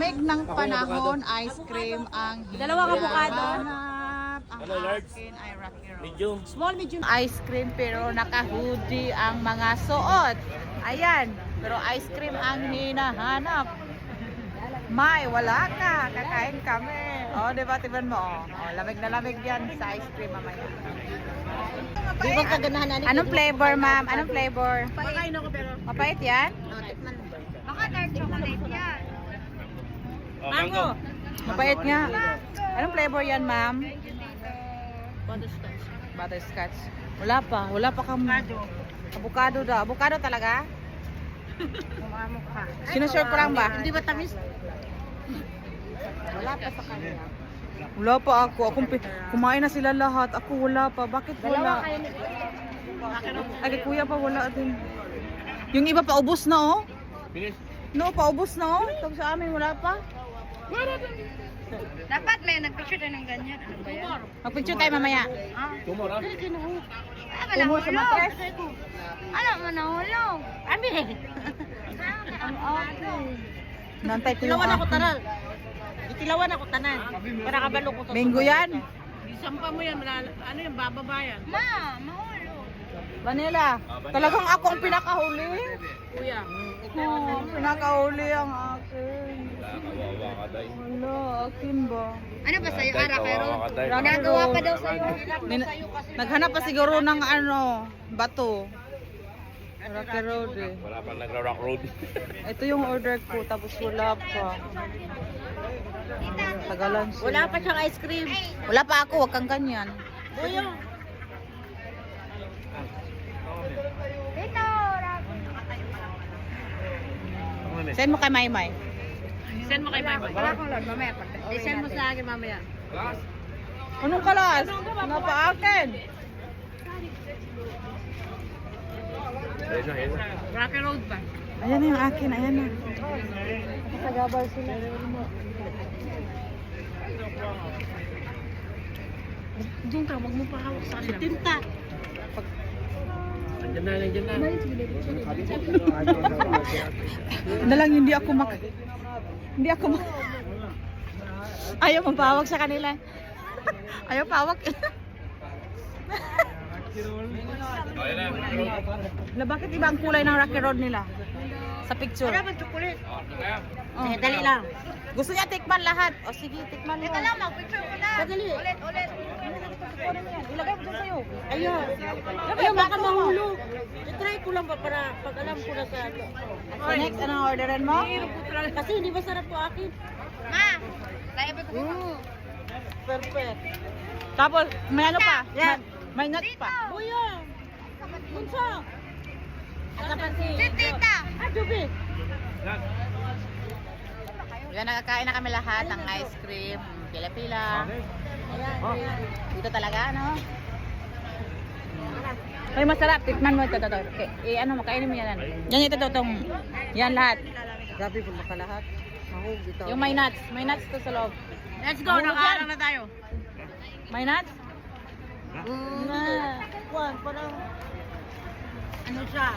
lamig ng panahon, ice cream ang Dalawang avocado. hinahanap. Ang Ano, large? akin ay Rocky Road. Medium. Small, medium. Ice cream pero naka-hoodie ang mga suot. Ayan, pero ice cream ang hinahanap. May, wala ka. Kakain kami. O, diba, tiban mo. O, lamig na lamig yan sa ice cream mamaya. Di ba kaganahan na Anong flavor, ma'am? Anong flavor? Pakain ako pero. Mapait yan? Baka dark chocolate yan. Oh, mango. Mapait nga. Anong flavor yan, ma'am? Butterscotch. Butterscotch. Wala pa kang avocado daw. Avocado talaga? Mukha. Sinusure ko lang ba? Hindi ba tamis? Wala pa sa kanya. Wala pa ako. Kumain na sila lahat. Ako wala pa. Bakit wala? Ay, kuya pa wala din. Yung iba pa ubos na oh. Finish. No, paubos na oh. Tapos sa amin wala pa. Dapat may nagpicture tayo ng ganyan. Ano ba yan? Magpicture tayo mamaya. Tumor ha? Umor sa matres. Ano mo nahulog? Ami. Ang okay. Nantay ko yung Tilawan ako akin. taral. Itilawan ako tanan. Para kabalo ko to. Bingo yan. Isampa mo yan. Ano yung bababayan? Ma, mahulog. Vanilla. Talagang ako ang pinakahuli. Kuya. Oh, pinakahuli ang akin. Kawawa ka day. Wala, akin ba? Ano ba sa'yo? Ara, pero Kawawa ka day. ginagawa pa daw sa'yo. Naghanap pa siguro ng ano, bato. Rocky Road eh. Wala pang nagra-rock road. Ito yung order ko, tapos wala pa. Tagalan siya. Wala pa siyang ice cream. Wala pa ako, wag kang ganyan. Buyo. Send mo kay Maymay. Send mo kay Mama. Wala akong load mamaya. I-send mo sa akin mamaya. Anong kalas? Ano pa akin? Ayun na, ayun na. Rocky Road ba? Ayan na yung akin, ayan na. Nakasagabal sila. Doon ka, wag mo pa hawak sa kanila. Tinta. Nandiyan na, nandiyan na. Na lang hindi ako Ayaw magpawag sa kanila. Ayaw pawag. Ayun na. Na bakit iba ang kulay ng Rocky Road nila? Sa picture. Wala bang chocolate? Oh. Sige, dali lang. Gusto niya tikman lahat. O sige, tikman mo. Teka lang, mag-picture ko na. Dali. Ulit. Ilagay mo dyan sa'yo. Ayun. Ayun, baka mahulog. I-try ko lang ba para pag alam ko na sa... So next, anong orderan mo? Kasi hindi masarap po akin. Ma! Kaya ba ko? Perfect. Tapos, may ano pa? Yan. May nuts pa. Buyo. Bunso. Si Tita. Ah, Jubi. Yan, nakakain na kami lahat ng ice cream. Pila-pila. Dito talaga, no? Ay, masarap. Tikman mo ito. Okay. Ano, makainin mo yan. Yan ito, itong. Yan lahat. Grabe po baka lahat. Mahog ito. Yung may nuts. May nuts to sa loob. Let's go, nakaharang na tayo. May nuts? Juan, parang... Ano siya?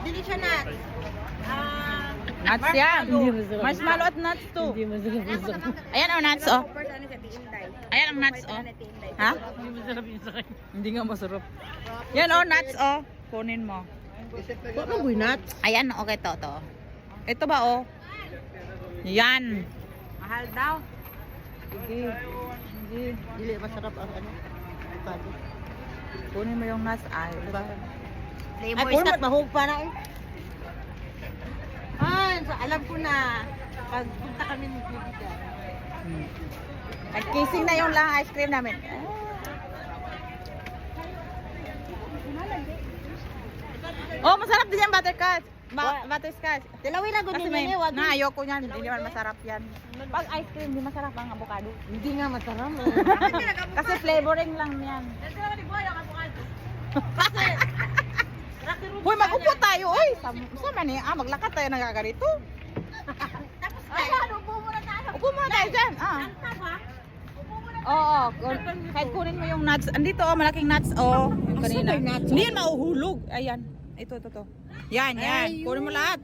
Hindi siya nuts. Nuts yan. Marshmallow at nuts to. Ayan ang nuts, oh. Ayan ang nuts, oh. Ha? Hindi nga masarap. Yan, oh, nuts, oh. Kunin mo. Bakit boy nuts? Ayan, okay to. Ito ba, oh? Yan. Mahal daw. Hindi. Dili, masarap ang ano. Avocado. Kunin mo yung nuts. Ay, diba? Flavor Ay, is not mahog pa na eh. So alam ko na pag punta kami ng Bibida. At kissing na yung lang ice cream namin. Oh, masarap din yung butterscotch. Butterscotch. Dilawin na Kasi gunin may, niya, wag. na ayoko niyan. Hindi naman masarap yan. Pag ice cream, hindi masarap ang avocado. Hindi nga masarap. Kasi flavoring lang yan. Hoy, mag-upo tayo, oy. Sama ni, maglakad tayo ng gagarito. Ano, upo muna tayo. Upo muna tayo dyan. Oo, kahit kunin mo yung nuts. Andito, oh, malaking nuts, oh. Yung kanina. Hindi yan mauhulog. Ayan. Ito. Yan. Kunin mo lahat.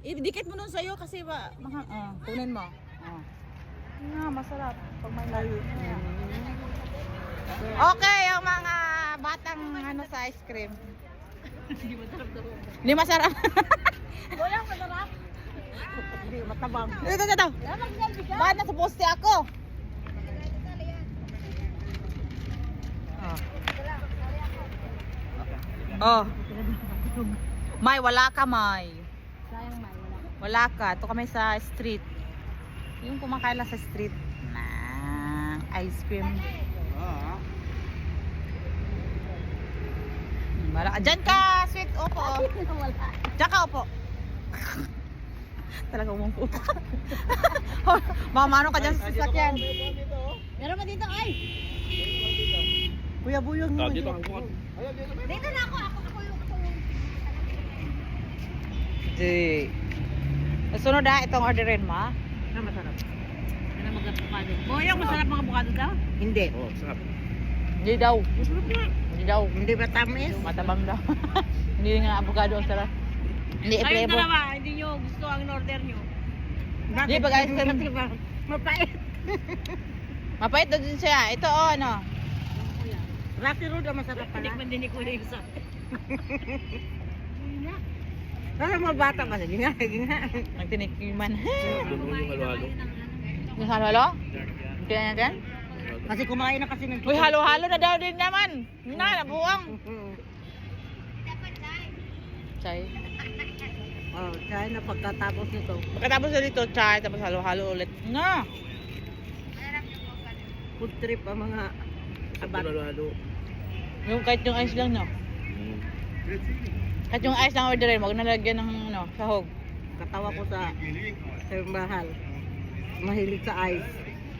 Idikit mo nun sa'yo kasi kunin mo. Masarap. Pag may layo. Okay, yung mga batang sa ice cream. Hindi masarap. Walang masarap. Hindi, matabang. Ito. Bakit nasa poste ako? Oh. May, wala ka, May. Sayang man, wala. Wala ka. Ito kami sa street. Yung kumakain lang sa street. Ice cream. Wala. Diyan ka, sweet. Opo. Wala. Diyan ka, opo. Talaga umungko. Mamano ka dyan sa sasakyan. Meron pa dito, ay! Kuya Buyong Ah, naman. dito ang kuwan. Dito na ako yung... Sunod itong orderin mo. Masarap. Ano mag-avocado? Boyong, masarap mga avocado daw? Hindi. Oh, sarap. Hindi daw. Masarap na. Hindi daw. Hindi ba tamis? Matabang daw. Hindi nga avocado ang sarap. Hindi Kayong i-flavor. dalawa, hindi nyo gusto ang in-order nyo. Hindi, pag ice cream. Mapait. Mapait daw din siya. Ito ano. Rocky Road ang masarap pala. Hindi din ko rin sa. Para mga bata pa. Sige nga. Nagtinikiman. Doon yung halo-halo. Yung halo-halo? Kaya natin? Kasi kumain na kasi ng... Uy, halo-halo na daw din naman. Nabuang. Chay. Oh, kaya na pagkatapos nito. Pagkatapos na dito, chay. Tapos halo-halo ulit. Nga. Food trip ang mga abat. Halo-halo. Yung kahit yung ice lang, no? Kahit yung ice lang orderin, wag nalagyan ng sahog. Katawa ko sa mahal. Mahilig sa ice.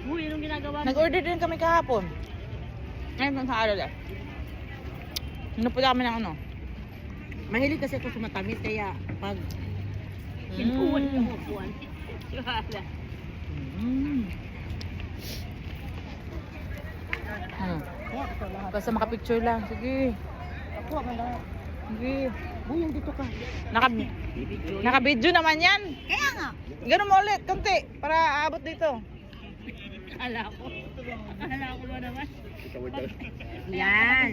Uy, anong ginagawa mo? Nag-order din kami kahapon. Ngayon sa araw lang. Napunta kami ng Mahilig kasi ako sa matamis kaya pag Kinuwan ka mo buwan. Basta makapicture lang. Sige. Ako ang lang. Sige. Uy, dito ka. Naka-video naman yan. Kaya nga. Ganun mo ulit, konti. Para aabot dito. Akala ko ba naman? Ikaw ito. Yan.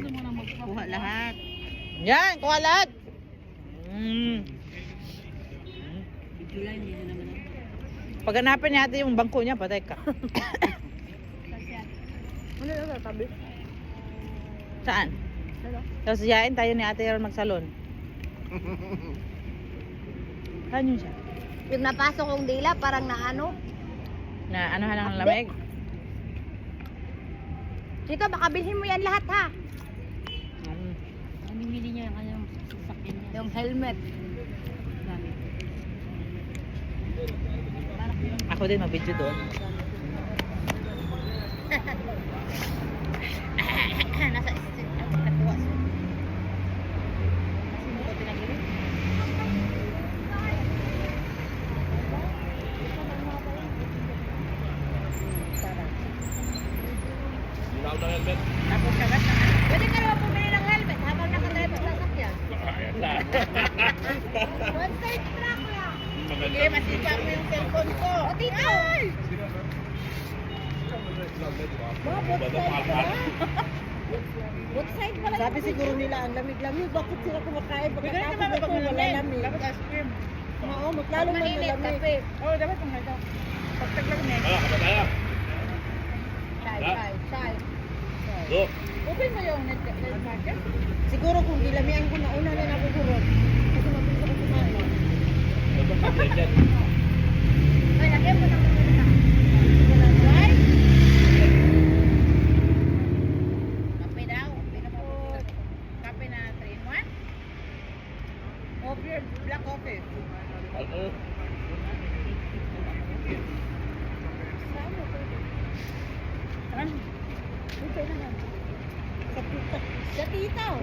Kuha lahat. Yan, kuha lahat. Video lang, hindi na naman. Pag hanapin natin yung bangko niya, patay ka. Ano yung tabi? Saan? Tapos yain tayo ni Ate Aaron magsalon. Saan yun siya? Yung napasok kong dila, parang naano. Na ano ng lamig? Dito, baka bilhin mo yan lahat ha. Mm. Namimili niya yung kanyang sasakyan niya. Yung helmet. Ako din mag-video doon. Nasa street. Katuwa siya. Sino ko pinagilid? Hindi na ako ng helmet. Tapos kagat na. Pwede ka naman pumili ng helmet habang nakadrive ang sasakyan. Ayan na. One side track lang. Sige, masipa ko yung cellphone ko. O dito. Mga both side pala. Both side pala. Sabi siguro nila ang lamig-lamig. Bakit sila kumakain? Bigay Bakit naman ako pag wala malamig. lamig? Dapat ice cream. Oo, mas lalo man malamig. Oo, dapat kung ito. Pagtaglag na Wala, kapag tayo. Shy. Go. Open mo yung net market. Siguro kung dilamihan ko na una na nabugurot. Kasi mabilis ako kumain. Dapat kapag dyan. Ay, lagyan mo ng muna. Right? Kape daw. Kape na 3-in-1. Coffee, black coffee. Ano? Sa titaw.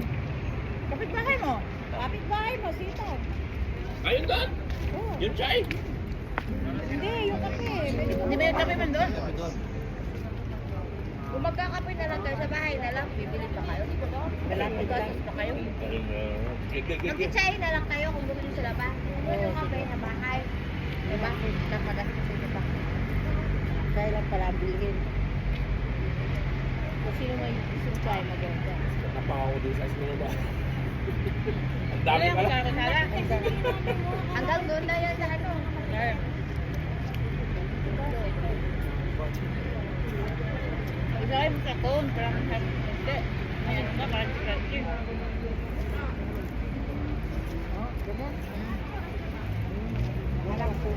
Kapit-bahay mo. Kapit-bahay mo, sitaw. Ayun doon. Oh. Yun siya eh. Hindi, yung kape. Hindi ba yung kape man doon? Kung magkakape na lang kayo sa bahay na lang, bibili pa kayo. Galang pa kayo. Ayun, Magkitsahin na lang kayo kung bumili sa labas. Oo, sige. Diba? Kaya lang pala ang bilhin. Kung sino may isang try maganda. Napawa ko din sa Esmeralda. Ang dami pala. Hanggang doon na yan sa ano. Isa kayo sa cone, parang hindi. Ngayon na, parang crunchy. Walang po.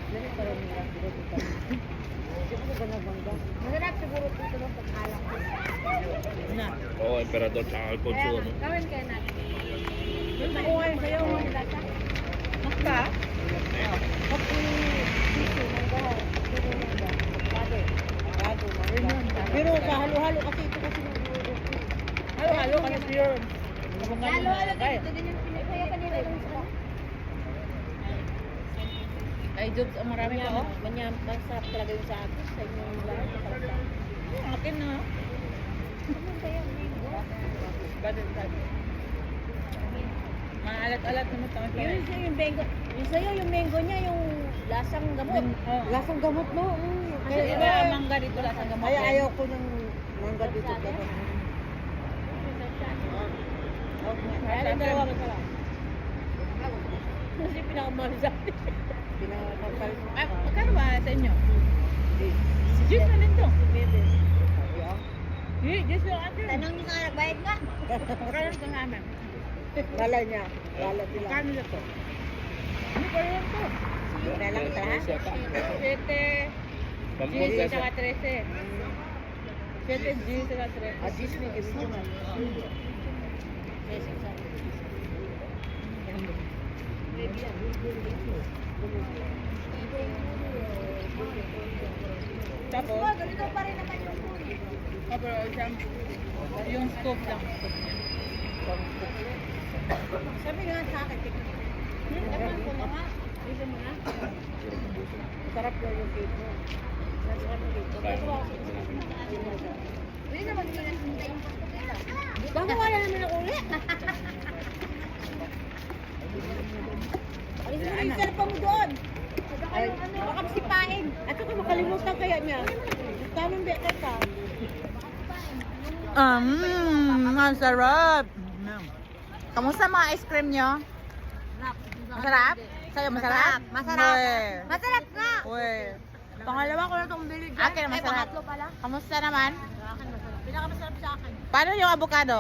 Ganun pa rin nila. Siguro ba nabangga? Masarap siguro dito ng pag-alak ko. Na. Oo, Emperador tsaka Alfonso. Ano? Gawin kayo natin. Yung nakuha yung sayo, mga lata. Makta? Kapi, sisi, mangga, sino mangga, avocado, mangga. Pero kahalo-halo kasi ito kasi nag-uulog. Halo-halo ka na pure. Halo-halo kasi ito din yung pinagkaya kanila lang sa Ay, jobs, ang marami pa, oh. masarap talaga yung sa akin. Sa inyo yung lahat. Ang akin na. Ano ba yung mango? Bad. Maalat-alat naman tayo. Yun sa'yo yung mango. Yung sa'yo yung mango niya, yung lasang gamot. Oo. Lasang gamot, no? Kasi iba ang mangga dito, lasang gamot. Ay, ayaw ko ng mangga dito. Kaya lang dalawa masarap. Kasi pinakamahal sa akin. Pinakamahal. Ah, magkano ba sa inyo? Si Jim na din to. Bebe. Jim yung atin. Tanong niyo nga, nagbayad nga. Magkano ito sa amin? Wala niya. Wala sila. Magkano na to? Ano pa rin to? Wala lang ito, ha? 7, Pag G, saka 13. 7, G, saka 13. Ah, Disney, gusto naman. Tapos, ganito pa rin naman yung food. pero isang, yung scope lang. Sabi nga sa akin, tikman ko na nga. Isa mo na. Sarap daw yung cake mo. Masarap yung cake mo. Pero ako, hindi naman ginasintay yung pagkakita. Baka wala naman ako ulit. Alis mo yung cellphone mo doon. Baka masipain. At saka makalimutan kaya niya. Tamang better ka. Masarap. Kamusta mga ice cream nyo? Masarap? Sa'yo masarap? Masarap. Uwe. Masarap nga. Uwe. Pangalawa ko na itong bili dyan. Akin na masarap. Pangatlo pala. Kamusta naman? Sa akin masarap. Pinakamasarap sa akin. Paano yung avocado?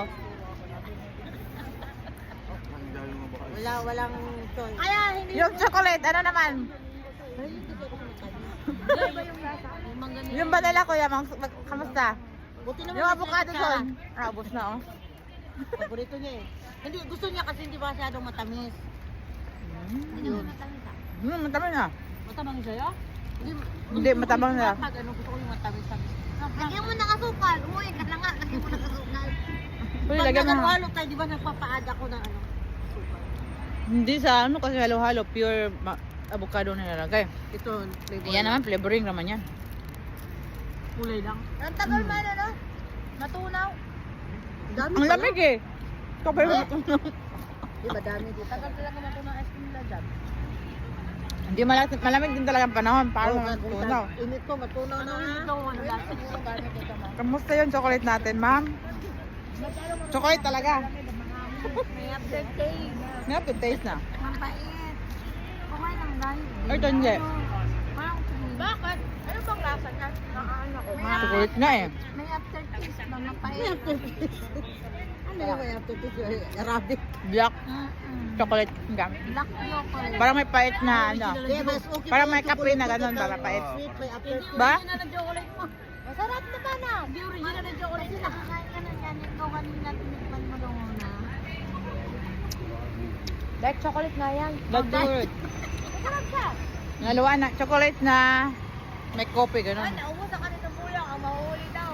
Walang choice. Kaya hindi. Yung chocolate, ano naman? Iba yung lasa. Yung mangga niya. Yung vanilla kuya, kamusta? Buti naman Yung may avocado kutsara. doon. Ubos na oh. Paborito niya eh. Hindi, gusto niya kasi hindi masyadong matamis. Yun. Matamang na. Matamang sa'yo? Hindi, matamang na. Pag ano, gusto ko yung matamis-tamis. Lagyan mo ng asukal. Umuwi ka na nga. Lagyan mo ng asukal. Uy, Pag lagyan mo. nag-halo tayo, di ba nagpapaad ako ng ano? Asukal. Hindi sa ano kasi halo-halo, pure avocado na nilalagay. Ito, flavor. Ayan naman, flavoring naman yan. Kulay lang. Ang tagal man ano? Matunaw. Dami Ang lamig eh. Kapag matunaw. Di ba dami dito? Tagal talaga matunaw ice cream nila dyan. Hindi malamig din talaga ang panahon. Parang matunaw. Init ko, matunaw na. Ito, ano lasa ko yung gamit ito, ma'am. Kamusta yung chocolate natin, ma'am? Chocolate talaga. May aftertaste. May aftertaste na. Mapait. Okay lang dahil. Or hindi. Bakit? Ano bang lasa ka? Nakaano ko. Chocolate nga eh. May aftertaste ba? Mapait. May aftertaste. Ano yung may aftertaste? Arabic. Black chocolate ang gamit. Black chocolate. Parang may pait na ano. Parang may kape na ganun, para pait. Sweet, may aftertaste. Ba? Original na chocolate mo. Masarap na ba na? Hindi original na chocolate. Nakakain ka na yan. Ikaw kanina tinikman mo daw muna. Dark chocolate nga yan. Dark chocolate. Masarap siya. Naluwa na. Chocolate na may kopi, ganun. Naubos ang kanitong bulang. Ang mahuli daw.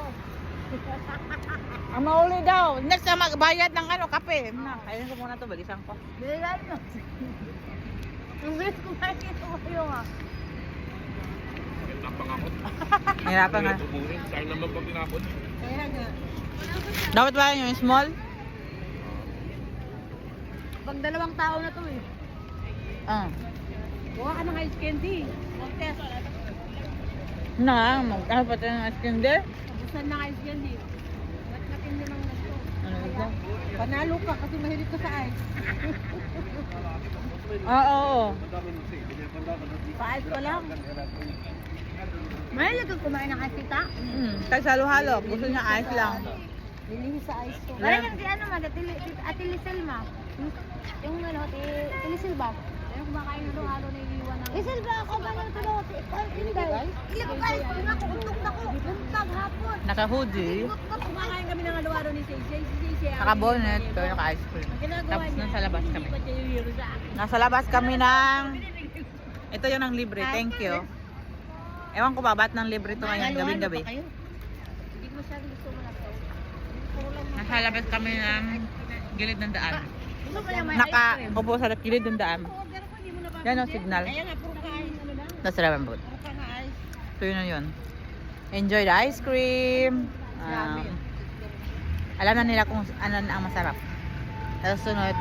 Ang mauli daw. Next na magbayad ng ano, kape. Ayun ko muna to, balisan ko. Bilan mo. Ang best kumain ito kayo nga. Napangakot. Hirapan nga. Tuburin. Sayang naman pag tinapon. Kaya nga. Dapat ba yun yung small? Pag 2 tao na to eh. Ah. Buka ka ng ice candy. Mag-test. Ano pa tayo ng ice cream there? Busan ng ice candy. Natin din ang gusto. Ano ito? Panalo ka kasi mahilig ka sa ice. Oo. Pa-ice pa lang. Mahilig ka kumain ng ice, tita? Tagsalo-halo. Gusto niya ice lang. Lilihi sa ice ko. Wala Parang si ano ma, Ate Lisel ma. Yung ano, Ate Lisel ba? Yung kumakain na doon, halo na iniwan ng... Lisel ba ako ba nang tulong? Inday. Ilang ko kayo, kung ako, untok na ko. Buntag hapon. Naka-hoodie. Kumakain kami ng halo-halo ni Say. Naka-bonnet. Pero naka-ice cream. Tapos nasa labas kami. Nasa labas kami ng... Ito yung ng libre. Thank you. Ewan ko ba ba't ng libre ito ngayon gabi-gabi. Hindi ko masyadong gusto mo na to. Nasa labas kami ng gilid ng daan. Gusto mo yung may Nakaupo sa gilid ng daan. pero kung hindi mo na Yan ang signal. Ayan na, puro kain ano lang. Tapos ramen boat. Puro ka nga ice. So yun na yun. Enjoy the ice cream. Alam na nila kung ano ang masarap. Tapos sunod,